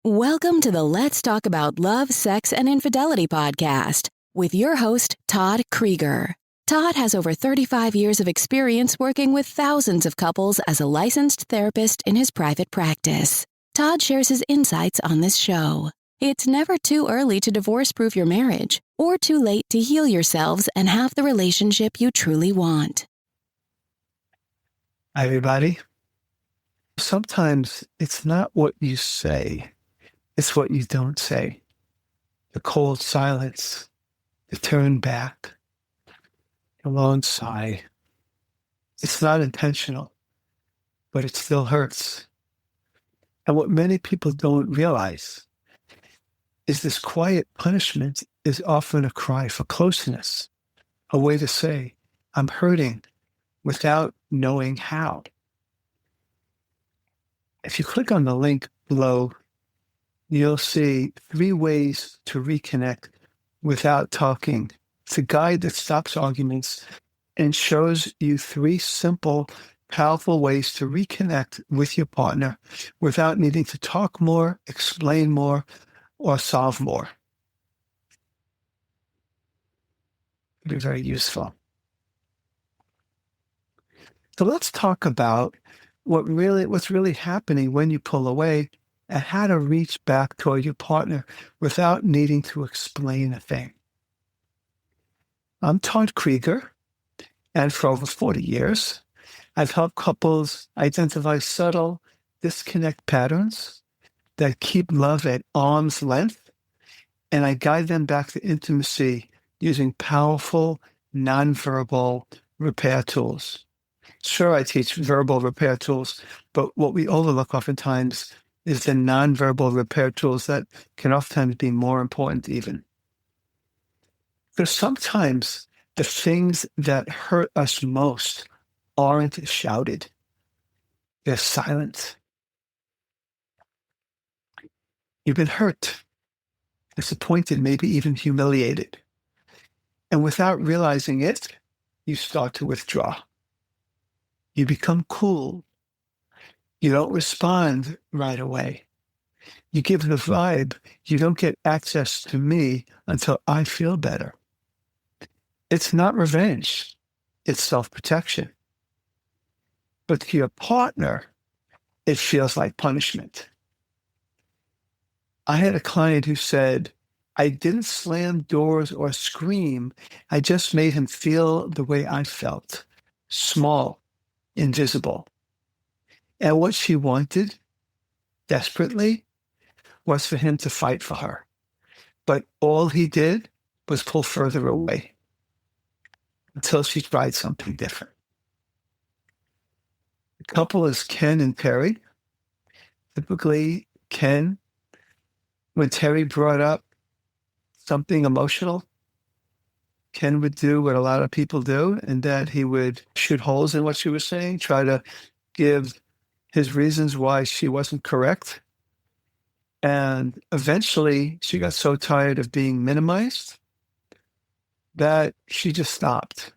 Welcome to the Let's Talk About Love, Sex, and Infidelity podcast with your host, Todd Creager. Todd has over 35 years of experience working with thousands of couples as a licensed therapist in his private practice. Todd shares his insights on this show. It's never too early to divorce-proof your marriage or too late to heal yourselves and have the relationship you truly want. Hi, everybody. Sometimes it's not what you say, it's what you don't say. The cold silence, the turn back, the long sigh. It's not intentional, but it still hurts. And what many people don't realize is this quiet punishment is often a cry for closeness, a way to say, I'm hurting, without knowing how. If you click on the link below, you'll see 3 ways to reconnect without talking. It's a guide that stops arguments and shows you 3 simple, powerful ways to reconnect with your partner without needing to talk more, explain more, or solve more. It'll be very useful. So let's talk about what's really happening when you pull away and how to reach back toward your partner without needing to explain a thing. I'm Todd Creager, and for over 40 years, I've helped couples identify subtle disconnect patterns that keep love at arm's length, and I guide them back to intimacy using powerful, nonverbal repair tools. Sure, I teach verbal repair tools, but what we overlook oftentimes is the nonverbal repair tools that can oftentimes be more important even. Because sometimes the things that hurt us most aren't shouted. They're silent. You've been hurt, disappointed, maybe even humiliated. And without realizing it, you start to withdraw. You become cool. You don't respond right away. You give the vibe, you don't get access to me until I feel better. It's not revenge. It's self-protection. But to your partner, it feels like punishment. I had a client who said, I didn't slam doors or scream. I just made him feel the way I felt, small, invisible. And what she wanted, desperately, was for him to fight for her. But all he did was pull further away until she tried something different. The couple is Ken and Terry. Typically, Ken, when Terry brought up something emotional, Ken would do what a lot of people do, and that he would shoot holes in what she was saying, try to give his reasons why she wasn't correct. And eventually she got so tired of being minimized that she just stopped.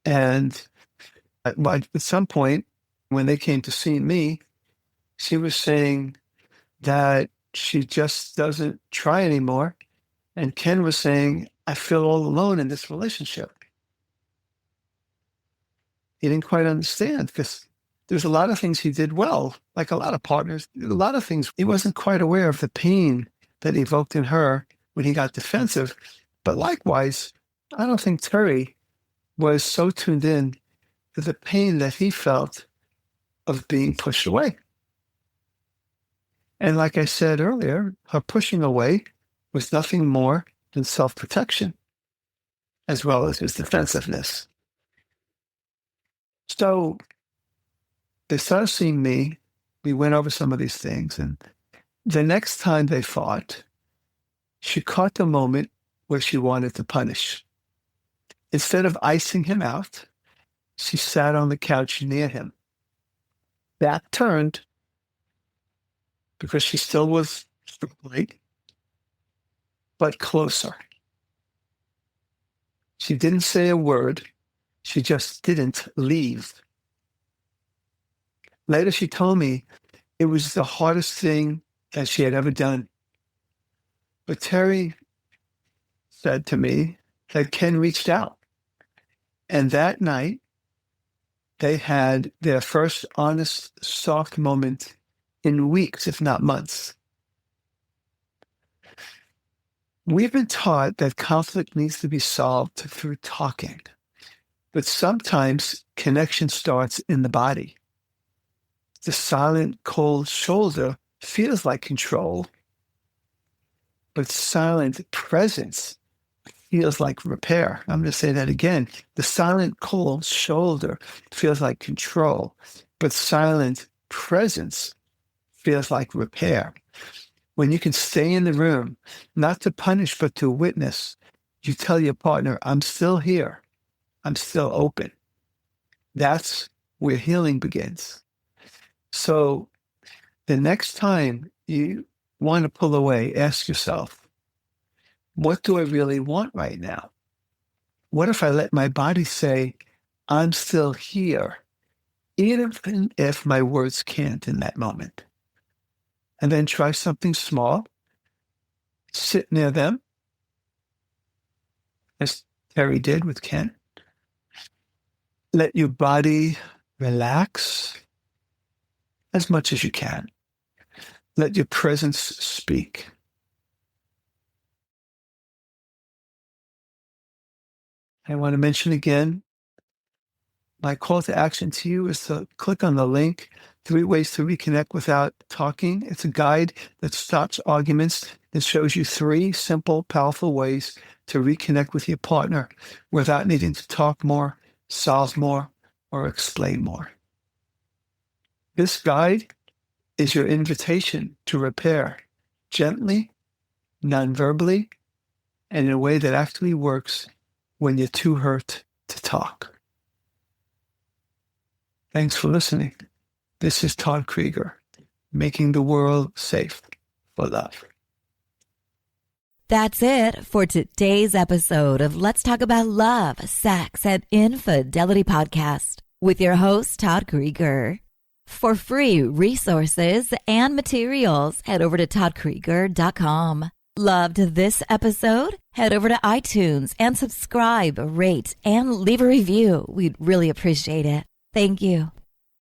And at some point, when they came to see me, she was saying that she just doesn't try anymore. And Ken was saying, I feel all alone in this relationship. He didn't quite understand because there's a lot of things he did well, like a lot of partners, a lot of things. He wasn't quite aware of the pain that evoked in her when he got defensive. But likewise, I don't think Terry was so tuned in to the pain that he felt of being pushed away. And like I said earlier, her pushing away was nothing more than self-protection, as well as his defensiveness. So they started seeing me. We went over some of these things. And the next time they fought, she caught the moment where she wanted to punish. Instead of icing him out, she sat on the couch near him, back turned, because she still was struggling, but closer. She didn't say a word. She just didn't leave. Later, she told me It was the hardest thing that she had ever done. But Terry said to me that Ken reached out. And that night, they had their first honest, soft moment in weeks, if not months. We've been taught that conflict needs to be solved through talking, but sometimes connection starts in the body. The silent, cold shoulder feels like control, but silent presence feels like repair. I'm going to say that again. The silent, cold shoulder feels like control, but silent presence feels like repair. When you can stay in the room, not to punish, but to witness, you tell your partner, I'm still here. I'm still open. That's where healing begins. So the next time you want to pull away, ask yourself, what do I really want right now? What if I let my body say, I'm still here, even if my words can't in that moment? And then try something small. Sit near them, as Terry did with Ken. Let your body relax as much as you can. Let your presence speak. I want to mention again, my call to action to you is to click on the link, 3 Ways to Reconnect Without Talking. It's a guide that stops arguments. It shows you 3 simple, powerful ways to reconnect with your partner without needing to talk more, solve more, or explain more. This guide is your invitation to repair gently, non-verbally, and in a way that actually works when you're too hurt to talk. Thanks for listening. This is Todd Creager, making the world safe for love. That's it for today's episode of Let's Talk About Love, Sex, and Infidelity podcast with your host, Todd Creager. For free resources and materials, head over to toddcreager.com. Loved this episode? Head over to iTunes and subscribe, rate, and leave a review. We'd really appreciate it. Thank you.